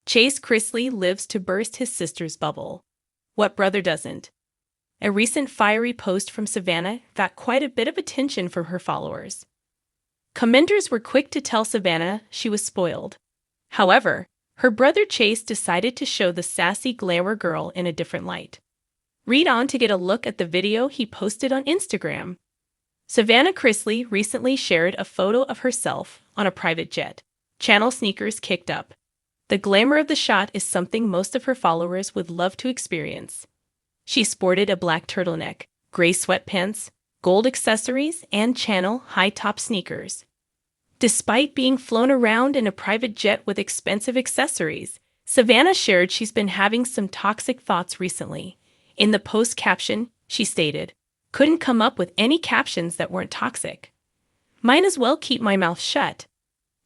Chase Chrisley lives to burst his sister's bubble. What brother doesn't? A recent fiery post from Savannah got quite a bit of attention from her followers. Commenters were quick to tell Savannah she was spoiled. However, her brother Chase decided to show the sassy glamour girl in a different light. Read on to get a look at the video he posted on Instagram. Savannah Chrisley recently shared a photo of herself on a private jet. Channel sneakers kicked up. The glamour of the shot is something most of her followers would love to experience. She sported a black turtleneck, gray sweatpants, gold accessories, and Channel high-top sneakers. Despite being flown around in a private jet with expensive accessories, Savannah shared she's been having some toxic thoughts recently. In the post caption, she stated, "Couldn't come up with any captions that weren't toxic. Might as well keep my mouth shut."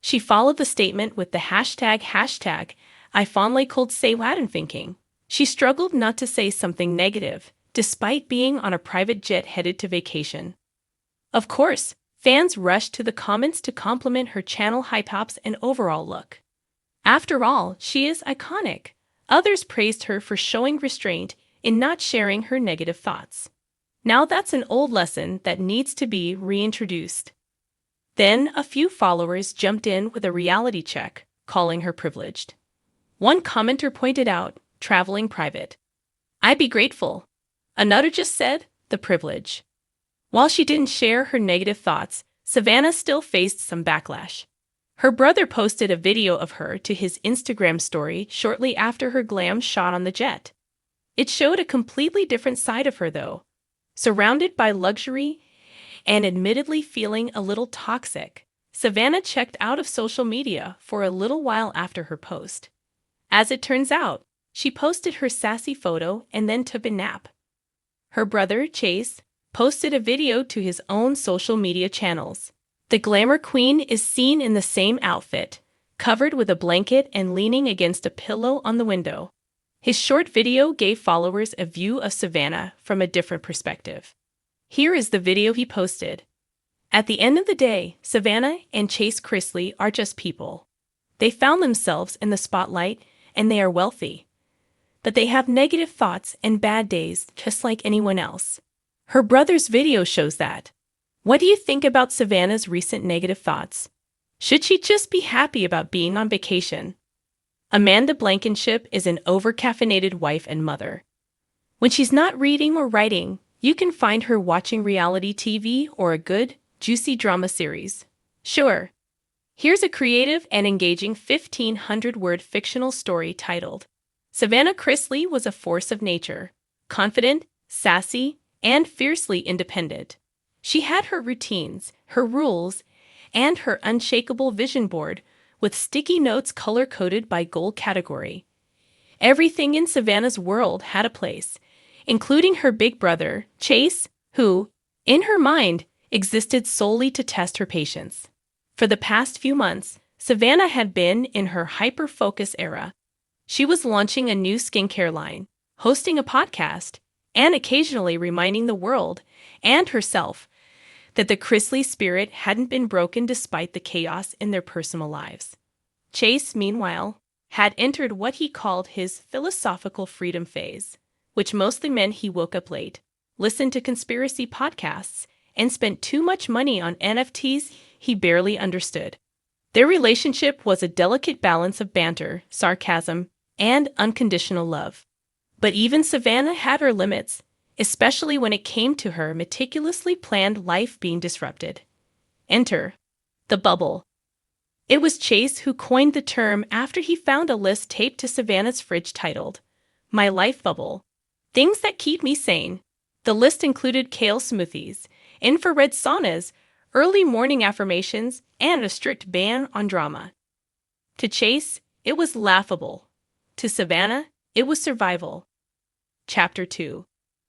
She followed the statement with the hashtag I fondly called say what and thinking. She struggled not to say something negative, despite being on a private jet headed to vacation. Of course, fans rushed to the comments to compliment her Channel high-tops and overall look. After all, she is iconic. Others praised her for showing restraint in not sharing her negative thoughts. Now that's an old lesson that needs to be reintroduced. Then a few followers jumped in with a reality check, calling her privileged. One commenter pointed out, "Traveling private. I'd be grateful." Another just said, "The privilege." While she didn't share her negative thoughts, Savannah still faced some backlash. Her brother posted a video of her to his Instagram story shortly after her glam shot on the jet. It showed a completely different side of her, though. Surrounded by luxury and admittedly feeling a little toxic, Savannah checked out of social media for a little while after her post. As it turns out, she posted her sassy photo and then took a nap. Her brother, Chase, posted a video to his own social media channels. The glamour queen is seen in the same outfit, covered with a blanket and leaning against a pillow on the window. His short video gave followers a view of Savannah from a different perspective. Here is the video he posted. At the end of the day, Savannah and Chase Chrisley are just people. They found themselves in the spotlight and they are wealthy. But they have negative thoughts and bad days just like anyone else. Her brother's video shows that. What do you think about Savannah's recent negative thoughts? Should she just be happy about being on vacation? Amanda Blankenship is an over-caffeinated wife and mother. When she's not reading or writing, you can find her watching reality TV or a good, juicy drama series. Sure. Here's a creative and engaging 1,500-word fictional story titled, Savannah Chrisley was a force of nature, confident, sassy, and fiercely independent. She had her routines, her rules, and her unshakable vision board with sticky notes color-coded by goal category. Everything in Savannah's world had a place, including her big brother, Chase, who, in her mind, existed solely to test her patience. For the past few months, Savannah had been in her hyper-focus era. She was launching a new skincare line, hosting a podcast, and occasionally reminding the world and herself that the Chrisley spirit hadn't been broken despite the chaos in their personal lives. Chase, meanwhile, had entered what he called his philosophical freedom phase, which mostly meant he woke up late, listened to conspiracy podcasts, and spent too much money on NFTs he barely understood. Their relationship was a delicate balance of banter, sarcasm, and unconditional love. But even Savannah had her limits, especially when it came to her meticulously planned life being disrupted. Enter the bubble. It was Chase who coined the term after he found a list taped to Savannah's fridge titled, My Life Bubble, Things That Keep Me Sane. The list included kale smoothies, infrared saunas, early morning affirmations, and a strict ban on drama. To Chase, it was laughable. To Savannah, it was survival. Chapter 2.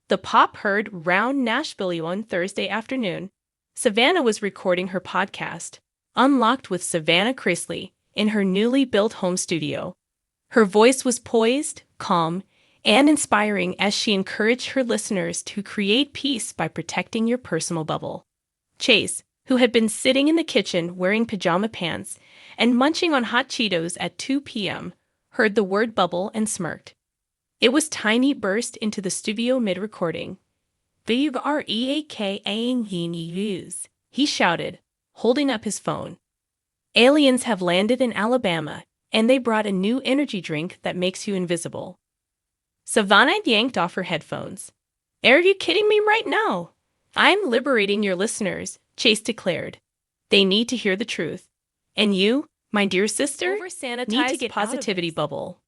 The pop heard round Nashville one Thursday afternoon. Savannah was recording her podcast, Unlocked with Savannah Chrisley, in her newly built home studio. Her voice was poised, calm, and inspiring as she encouraged her listeners to create peace by protecting your personal bubble. Chase, who had been sitting in the kitchen wearing pajama pants and munching on hot Cheetos at 2 p.m., heard the word bubble and smirked. It was Tiny burst into the studio mid-recording. "Vreakanews," he shouted, holding up his phone. "Aliens have landed in Alabama, and they brought a new energy drink that makes you invisible." Savannah yanked off her headphones. "Are you kidding me right now?" "I'm liberating your listeners," Chase declared. "They need to hear the truth. And you, my dear sister, need to get positivity bubble."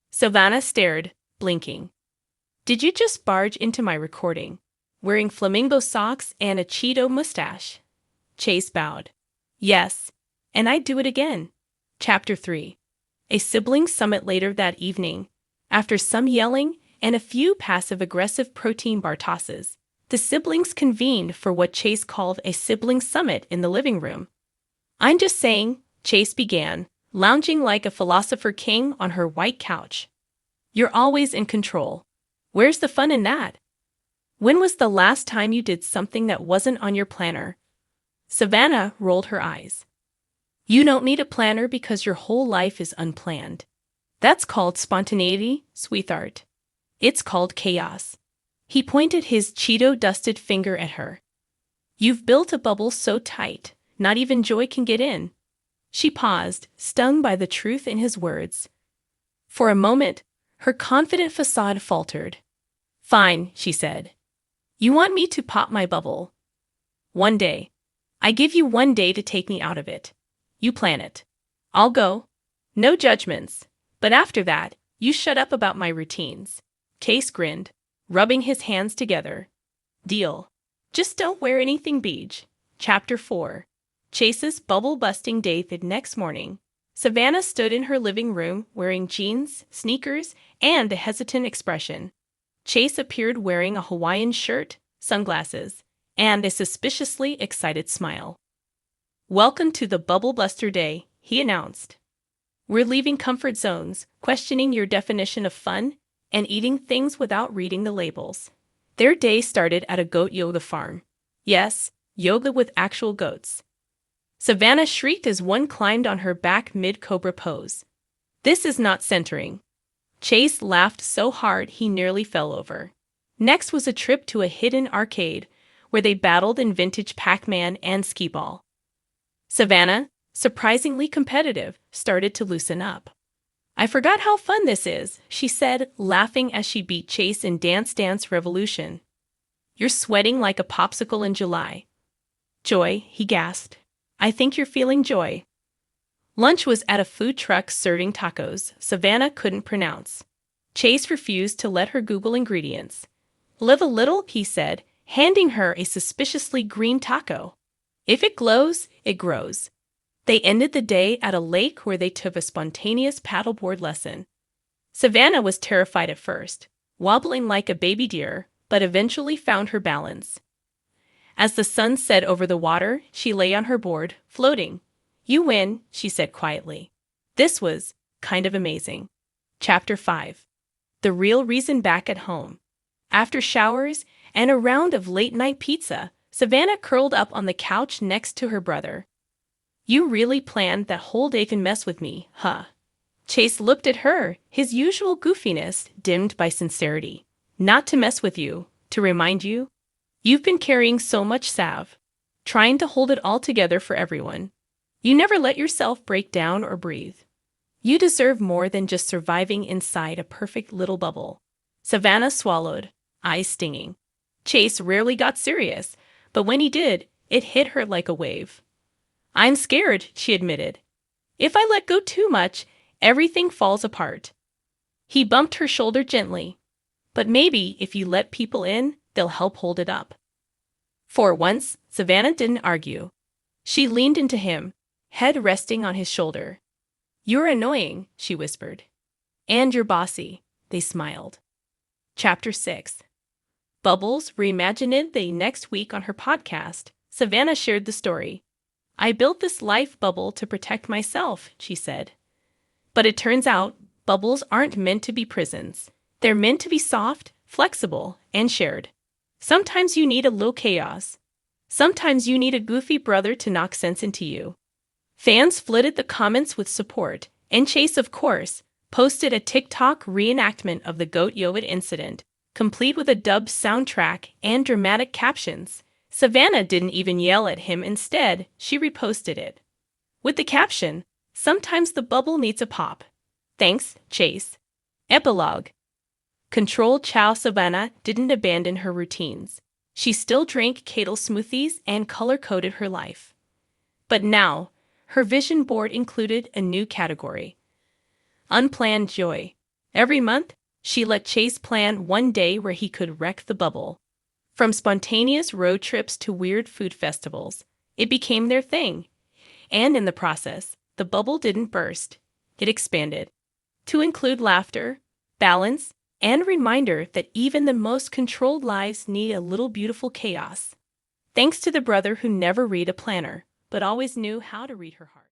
Savannah stared, blinking. "Did you just barge into my recording, wearing flamingo socks and a Cheeto mustache?" Chase bowed. "Yes, and I'd do it again." Chapter 3. A sibling summit later that evening. After some yelling and a few passive-aggressive protein bar tosses, the siblings convened for what Chase called a sibling summit in the living room. "I'm just saying," Chase began, lounging like a philosopher king on her white couch. "You're always in control. Where's the fun in that? When was the last time you did something that wasn't on your planner?" Savannah rolled her eyes. "You don't need a planner because your whole life is unplanned. That's called spontaneity, sweetheart. It's called chaos." He pointed his Cheeto-dusted finger at her. "You've built a bubble so tight, not even joy can get in." She paused, stung by the truth in his words. For a moment, her confident facade faltered. "Fine," she said. "You want me to pop my bubble? One day. I give you 1 day to take me out of it. You plan it. I'll go. No judgments. But after that, you shut up about my routines." Chase grinned, rubbing his hands together. "Deal. Just don't wear anything beige." Chapter 4. Chase's bubble-busting day. The next morning, Savannah stood in her living room wearing jeans, sneakers, and a hesitant expression. Chase appeared wearing a Hawaiian shirt, sunglasses, and a suspiciously excited smile. "Welcome to the Bubble Buster Day," he announced. "We're leaving comfort zones, questioning your definition of fun, and eating things without reading the labels." Their day started at a goat yoga farm. Yes, yoga with actual goats. Savannah shrieked as one climbed on her back mid-cobra pose. "This is not centering." Chase laughed so hard he nearly fell over. Next was a trip to a hidden arcade, where they battled in vintage Pac-Man and skee-ball. Savannah, surprisingly competitive, started to loosen up. "I forgot how fun this is," she said, laughing as she beat Chase in Dance Dance Revolution. "You're sweating like a popsicle in July." "Joy," he gasped. "I think you're feeling joy." Lunch was at a food truck serving tacos Savannah couldn't pronounce. Chase refused to let her Google ingredients. "Live a little," he said, handing her a suspiciously green taco. "If it glows, it grows." They ended the day at a lake where they took a spontaneous paddleboard lesson. Savannah was terrified at first, wobbling like a baby deer, but eventually found her balance. As the sun set over the water, she lay on her board, floating. "You win," she said quietly. This was kind of amazing. Chapter 5. The real reason. Back at home. After showers and a round of late-night pizza, Savannah curled up on the couch next to her brother. "You really planned that whole day to mess with me, huh?" Chase looked at her, his usual goofiness dimmed by sincerity. "Not to mess with you, to remind you. You've been carrying so much salve, trying to hold it all together for everyone. You never let yourself break down or breathe. You deserve more than just surviving inside a perfect little bubble." Savannah swallowed, eyes stinging. Chase rarely got serious, but when he did, it hit her like a wave. "I'm scared," she admitted. "If I let go too much, everything falls apart." He bumped her shoulder gently. "But maybe if you let people in, they'll help hold it up." For once, Savannah didn't argue. She leaned into him, head resting on his shoulder. "You're annoying," she whispered. "And you're bossy." They smiled. Chapter 6. Bubbles reimagined. The next week on her podcast, Savannah shared the story. "I built this life bubble to protect myself," she said. "But it turns out bubbles aren't meant to be prisons. They're meant to be soft, flexible, and shared. Sometimes you need a little chaos. Sometimes you need a goofy brother to knock sense into you." Fans flooded the comments with support, and Chase, of course, posted a TikTok reenactment of the goat Yovid incident, complete with a dubbed soundtrack and dramatic captions. Savannah didn't even yell at him. Instead, she reposted it with the caption, "Sometimes the bubble needs a pop. Thanks, Chase." Epilogue. Controlled Chow Savannah didn't abandon her routines. She still drank Cadel smoothies and color-coded her life. But now, her vision board included a new category: unplanned joy. Every month, she let Chase plan one day where he could wreck the bubble. From spontaneous road trips to weird food festivals, it became their thing. And in the process, the bubble didn't burst. It expanded to include laughter, balance, and a reminder that even the most controlled lives need a little beautiful chaos. Thanks to the brother who never read a planner, but always knew how to read her heart.